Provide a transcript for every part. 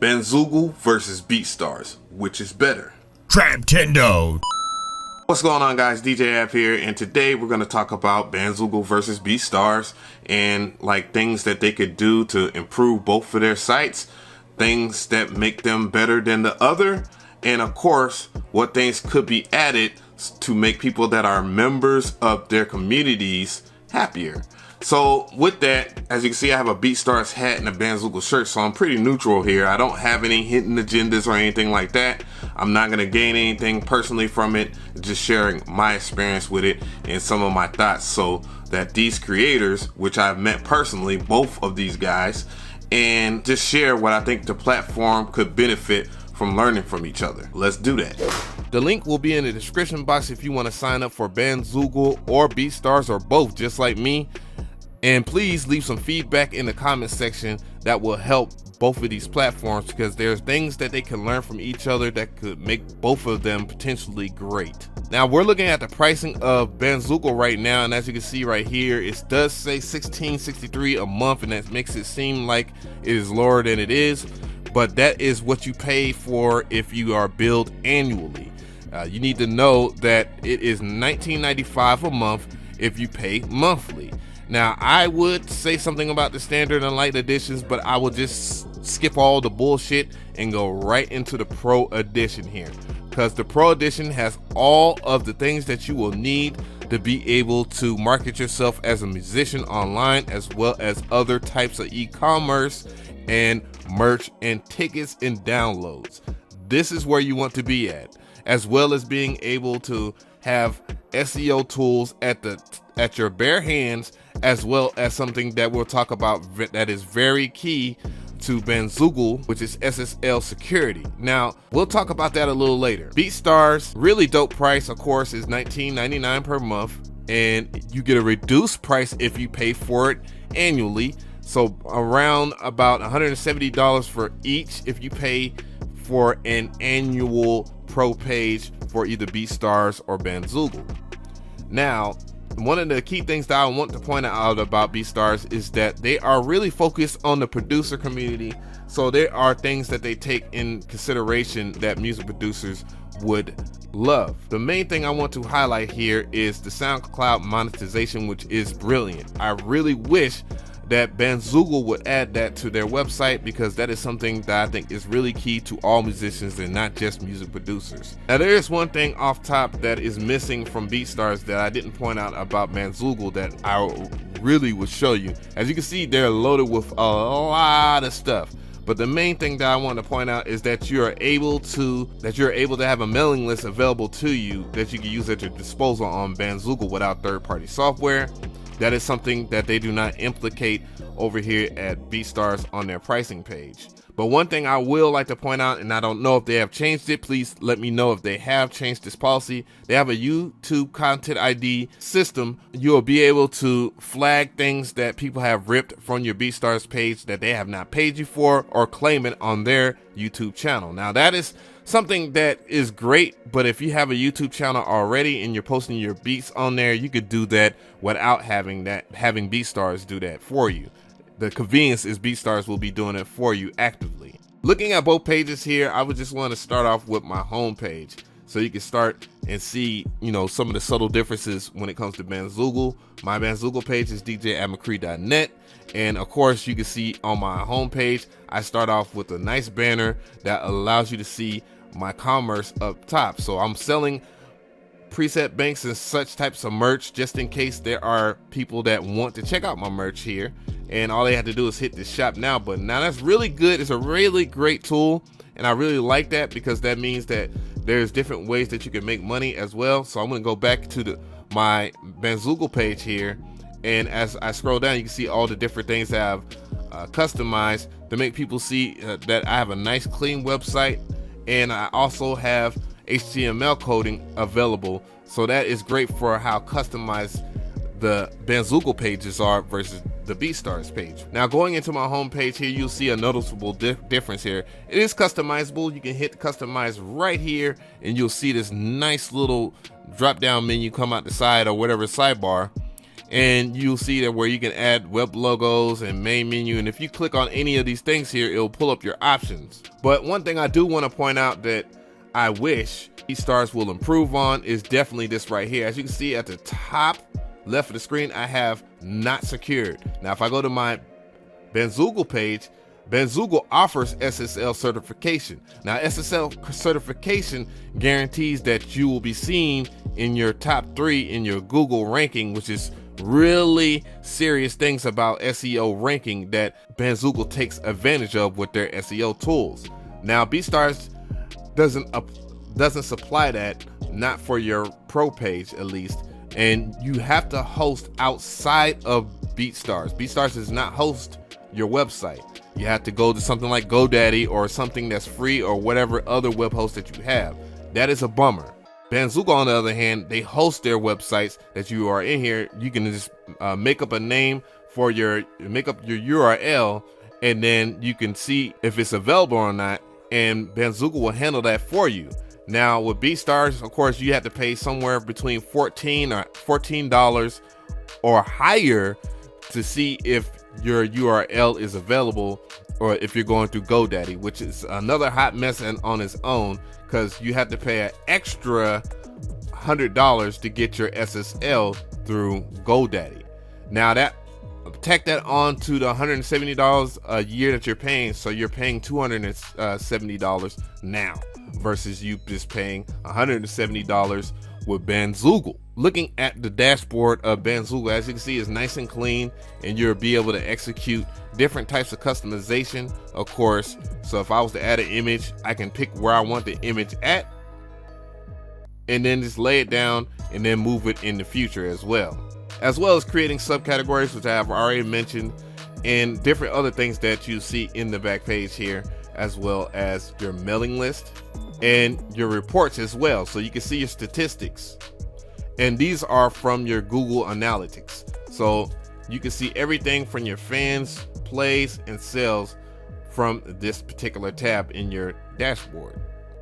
Bandzoogle versus BeatStars, which is better? Traptendo. What's going on, guys? DJ App here, and today we're going to talk about Bandzoogle versus BeatStars and like things that they could do to improve both of their sites, things that make them better than the other, and of course what things could be added to make people that are members of their communities happier. So with that, as you can see, I have a BeatStars hat and a Bandzoogle shirt, so I'm pretty neutral here. I don't have any hidden agendas or anything like that. I'm not going to gain anything personally from it, just sharing my experience with it and some of my thoughts, so that these creators, which I've met personally, both of these guys, and just share what I think the platform could benefit from learning from each other. Let's do that. The link will be in the description box if you want to sign up for Bandzoogle or BeatStars or both, just like me. And please leave some feedback in the comment section that will help both of these platforms, because there's things that they can learn from each other that could make both of them potentially great. Now we're looking at the pricing of Bandzoogle right now, and as you can see right here, it does say $16.63 a month, and that makes it seem like it is lower than it is, but that is what you pay for if you are billed annually. You need to know that it is $19.95 a month if you pay monthly. Now, I would say something about the standard and light editions, but I will just skip all the bullshit and go right into the Pro edition here, because the Pro edition has all of the things that you will need to be able to market yourself as a musician online, as well as other types of e-commerce and merch and tickets and downloads. This is where you want to be at, as well as being able to have SEO tools at your bare hands, as well as something that we'll talk about that is very key to Bandzoogle, which is SSL security. Now, we'll talk about that a little later. BeatStars, really dope price, of course, is $19.99 per month, and you get a reduced price if you pay for it annually. So around about $170 for each if you pay for an annual Pro page for either BeatStars or Bandzoogle. Now, one of the key things that I want to point out about BeatStars is that they are really focused on the producer community. So there are things that they take in consideration that music producers would love. The main thing I want to highlight here is the SoundCloud monetization, which is brilliant. I really wish that Bandzoogle would add that to their website, because that is something that I think is really key to all musicians and not just music producers. Now, there is one thing off top that is missing from BeatStars that I didn't point out about Bandzoogle that I really would show you. As you can see, they're loaded with a lot of stuff. But the main thing that I want to point out is that you're able to have a mailing list available to you that you can use at your disposal on Bandzoogle without third-party software. That is something that they do not implicate over here at BeatStars on their pricing page. But one thing I will like to point out, and I don't know if they have changed it, please let me know if they have changed this policy. They have a YouTube Content ID system. You will be able to flag things that people have ripped from your BeatStars page that they have not paid you for, or claim it on their YouTube channel. Now, that is something that is great, but if you have a YouTube channel already and you're posting your beats on there, you could do that without having BeatStars do that for you. The convenience is BeatStars will be doing it for you actively. Looking at both pages here, I would just want to start off with my home page, so you can start and see, some of the subtle differences when it comes to Bandzoogle. My Bandzoogle page is dj@mcree.net, and of course you can see on my home page, I start off with a nice banner that allows you to see my commerce up top. So I'm selling preset banks and such types of merch, just in case there are people that want to check out my merch here, and all they have to do is hit the shop now button. Now, that's really good. It's a really great tool, and I really like that, because that means that there's different ways that you can make money as well. So I'm going to go back to my Bandzoogle page here, and as I scroll down, you can see all the different things that I've customized to make people see that I have a nice clean website, and I also have HTML coding available. So that is great for how customized the Bandzoogle pages are versus the BeatStars page. Now, going into my home page here, you'll see a noticeable difference here. It is customizable. You can hit customize right here, and you'll see this nice little drop down menu come out the side, or whatever sidebar, and you'll see that where you can add web logos and main menu. And if you click on any of these things here, it'll pull up your options. But one thing I do want to point out that I wish BeatStars will improve on is definitely this right here. As you can see at the top left of the screen, I have not secured. Now, if I go to my Bandzoogle page, Bandzoogle offers SSL certification. Now, SSL certification guarantees that you will be seen in your top 3 in your Google ranking, which is really serious things about SEO ranking that Bandzoogle takes advantage of with their SEO tools. Now, BeatStars doesn't supply that, not for your pro page at least, and you have to host outside of BeatStars. BeatStars does not host your website. You have to go to something like GoDaddy or something that's free or whatever other web host that you have. That is a bummer. Bandzoogle, on the other hand, they host their websites that you are in here. You can just make up a name for make up your URL, and then you can see if it's available or not, and Bandzoogle will handle that for you. Now with BeatStars, of course, you have to pay somewhere between $14 or higher to see if your URL is available, or if you're going through GoDaddy, which is another hot mess on its own, because you have to pay an extra $100 to get your SSL through GoDaddy. Now that tack that on to the $170 a year that you're paying, so you're paying $270 now versus you just paying $170 with Bandzoogle. Looking at the dashboard of Bandzoogle, as you can see, it's nice and clean, and you'll be able to execute different types of customization, of course. So if I was to add an image, I can pick where I want the image at, and then just lay it down and then move it in the future as well as creating subcategories, which I have already mentioned, and different other things that you see in the back page here, as well as your mailing list and your reports as well. So you can see your statistics, and these are from your Google Analytics. So you can see everything from your fans, plays, and sales from this particular tab in your dashboard.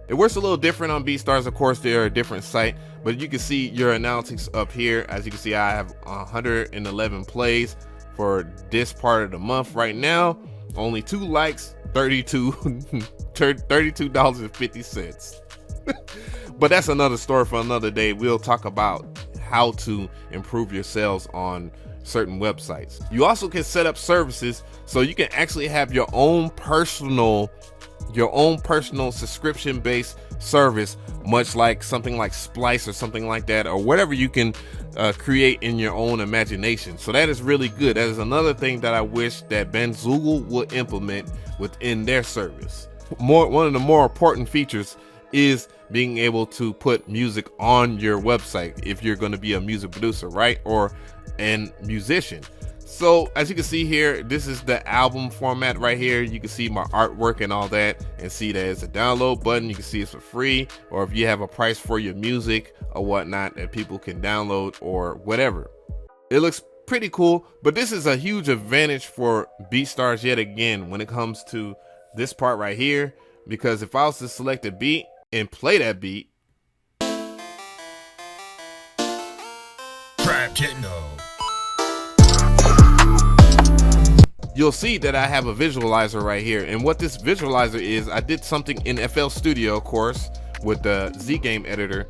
It works a little different on BeatStars. Of course, they're a different site, but you can see your analytics up here. As you can see, I have 111 plays for this part of the month right now. Only 2 likes, $32.50. But that's another story for another day. We'll talk about how to improve your sales on certain websites. You also can set up services, so you can actually have your own personal subscription-based service, much like something like Splice or something like that, or whatever you can create in your own imagination. So that is really good. That is another thing that I wish that Bandzoogle would implement within their service. One of the more important features is being able to put music on your website if you're going to be a music producer, right, or a musician. So as you can see here, this is the album format right here. You can see my artwork and all that, and see that it's a download button. You can see it's for free, or if you have a price for your music or whatnot that people can download or whatever. It looks pretty cool, but this is a huge advantage for BeatStars yet again when it comes to this part right here, because if I was to select a beat and play that beat, you'll see that I have a visualizer right here. And what this visualizer is, I did something in FL Studio, of course, with the Z Game editor,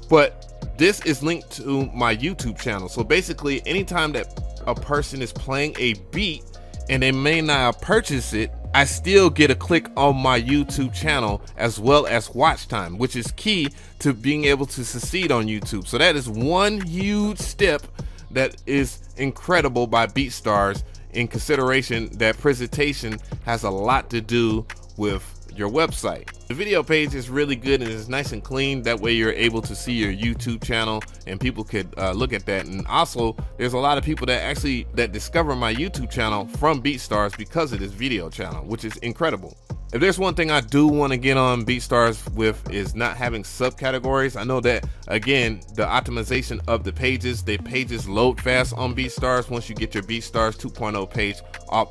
but this is linked to my YouTube channel. So basically, anytime that a person is playing a beat and they may not purchase it, I still get a click on my YouTube channel as well as watch time, which is key to being able to succeed on YouTube. So that is one huge step that is incredible by BeatStars, in consideration that presentation has a lot to do with your website. The video page is really good and it's nice and clean. That way you're able to see your YouTube channel and people could look at that. And also there's a lot of people that discover my YouTube channel from BeatStars because of this video channel, which is incredible. If there's one thing I do want to get on BeatStars with, is not having subcategories. I know that, again, the optimization of the pages load fast on BeatStars once you get your BeatStars 2.0 page,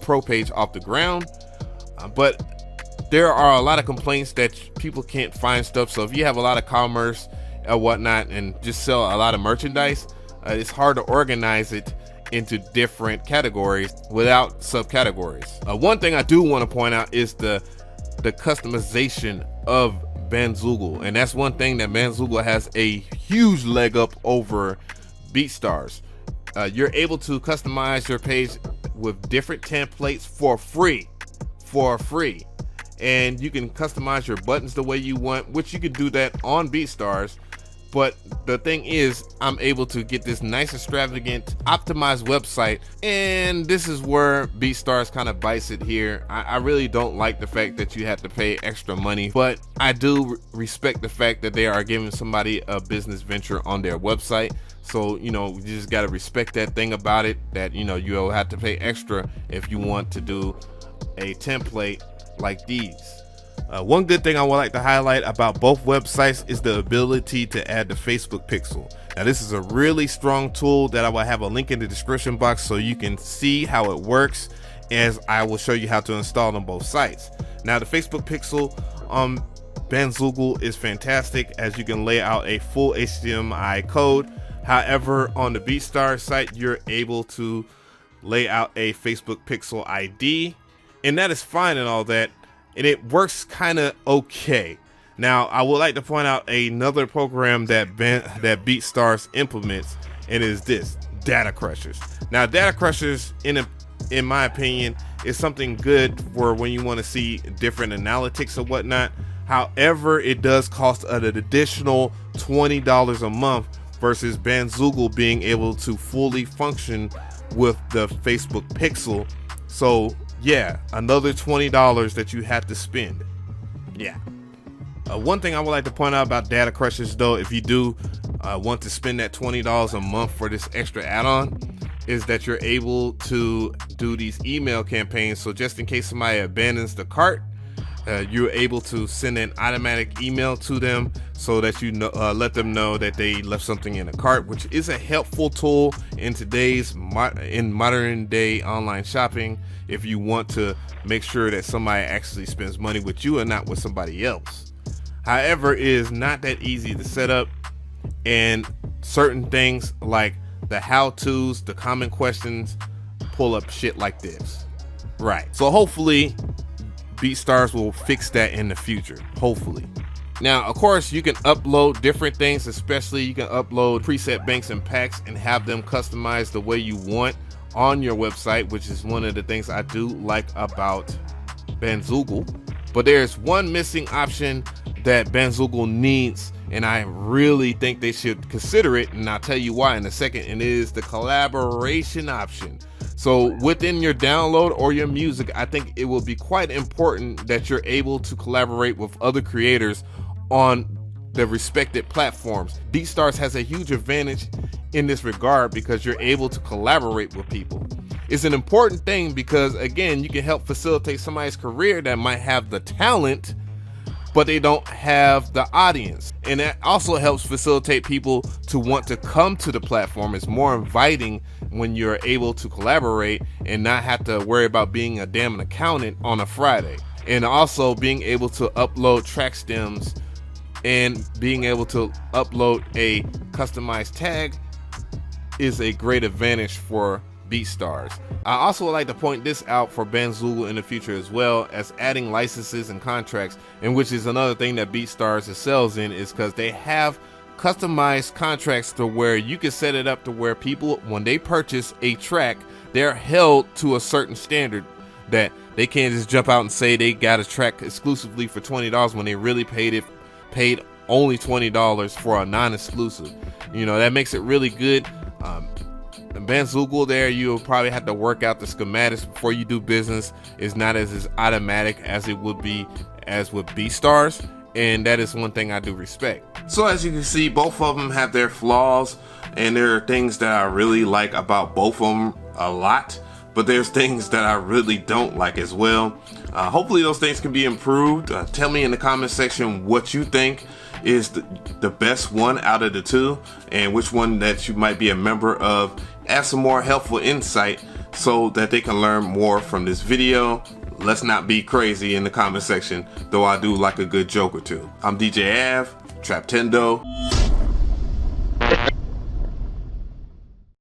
pro page off the ground. But there are a lot of complaints that people can't find stuff. So if you have a lot of commerce and whatnot and just sell a lot of merchandise, it's hard to organize it into different categories without subcategories. One thing I do want to point out is the customization of Bandzoogle, and that's one thing that Bandzoogle has a huge leg up over BeatStars. You're able to customize your page with different templates for free, and you can customize your buttons the way you want, which you can do that on BeatStars. But the thing is, I'm able to get this nice, extravagant, optimized website, and this is where BeatStars kind of bites it here. I really don't like the fact that you have to pay extra money, but I do respect the fact that they are giving somebody a business venture on their website. So, you know, you just got to respect that thing about it, that, you know, you'll have to pay extra if you want to do a template like these. One good thing I would like to highlight about both websites is the ability to add the Facebook pixel. Now, this is a really strong tool that I will have a link in the description box so you can see how it works, as I will show you how to install on both sites. Now, the Facebook pixel on Bandzoogle is fantastic, as you can lay out a full HTML code. However, on the BeatStars site, you're able to lay out a Facebook pixel ID, and that is fine and all that, and it works kind of okay. Now, I would like to point out another program that BeatStars implements, and it is this, Data Crushers. Now, Data Crushers, in my opinion, is something good for when you want to see different analytics or whatnot. However, it does cost an additional $20 a month versus Bandzoogle being able to fully function with the Facebook pixel. So yeah, another $20 that you have to spend. Yeah. One thing I would like to point out about Data Crushers, though, if you do want to spend that $20 a month for this extra add-on, is that you're able to do these email campaigns. So just in case somebody abandons the cart, you're able to send an automatic email to them so that you know, let them know that they left something in a cart, which is a helpful tool in today's modern day online shopping, if you want to make sure that somebody actually spends money with you and not with somebody else. However, it is not that easy to set up, and certain things like the how-tos, the common questions, pull up shit like this. Right. So hopefully BeatStars will fix that in the future, hopefully. Now, of course, you can upload different things, especially you can upload preset banks and packs and have them customized the way you want on your website, which is one of the things I do like about Bandzoogle. But there's one missing option that Bandzoogle needs, and I really think they should consider it, and I'll tell you why in a second, and it is the collaboration option. So within your download or your music, I think it will be quite important that you're able to collaborate with other creators on the respected platforms. BeatStars has a huge advantage in this regard because you're able to collaborate with people. It's an important thing because, again, you can help facilitate somebody's career that might have the talent, but they don't have the audience. And that also helps facilitate people to want to come to the platform. It's more inviting when you're able to collaborate and not have to worry about being a damn accountant on a Friday. And also being able to upload track stems and being able to upload a customized tag is a great advantage for BeatStars. I also would like to point this out for Bandzoogle in the future, as well as adding licenses and contracts, and which is another thing that BeatStars excels in, is because they have customized contracts to where you can set it up to where people, when they purchase a track, they're held to a certain standard, that they can't just jump out and say they got a track exclusively for $20 when they really paid only $20 for a non-exclusive. You know, that makes it really good. Bandzoogle, there you'll probably have to work out the schematics before you do business. It's not as automatic as it would be as with BeatStars, and that is one thing I do respect. So as you can see, both of them have their flaws, and there are things that I really like about both of them a lot, but there's things that I really don't like as well. Hopefully those things can be improved. Tell me in the comment section what you think is the best one out of the two, and which one that you might be a member of. Add some more helpful insight so that they can learn more from this video. Let's not be crazy in the comment section, though I do like a good joke or two. I'm DJ Av, Traptendo.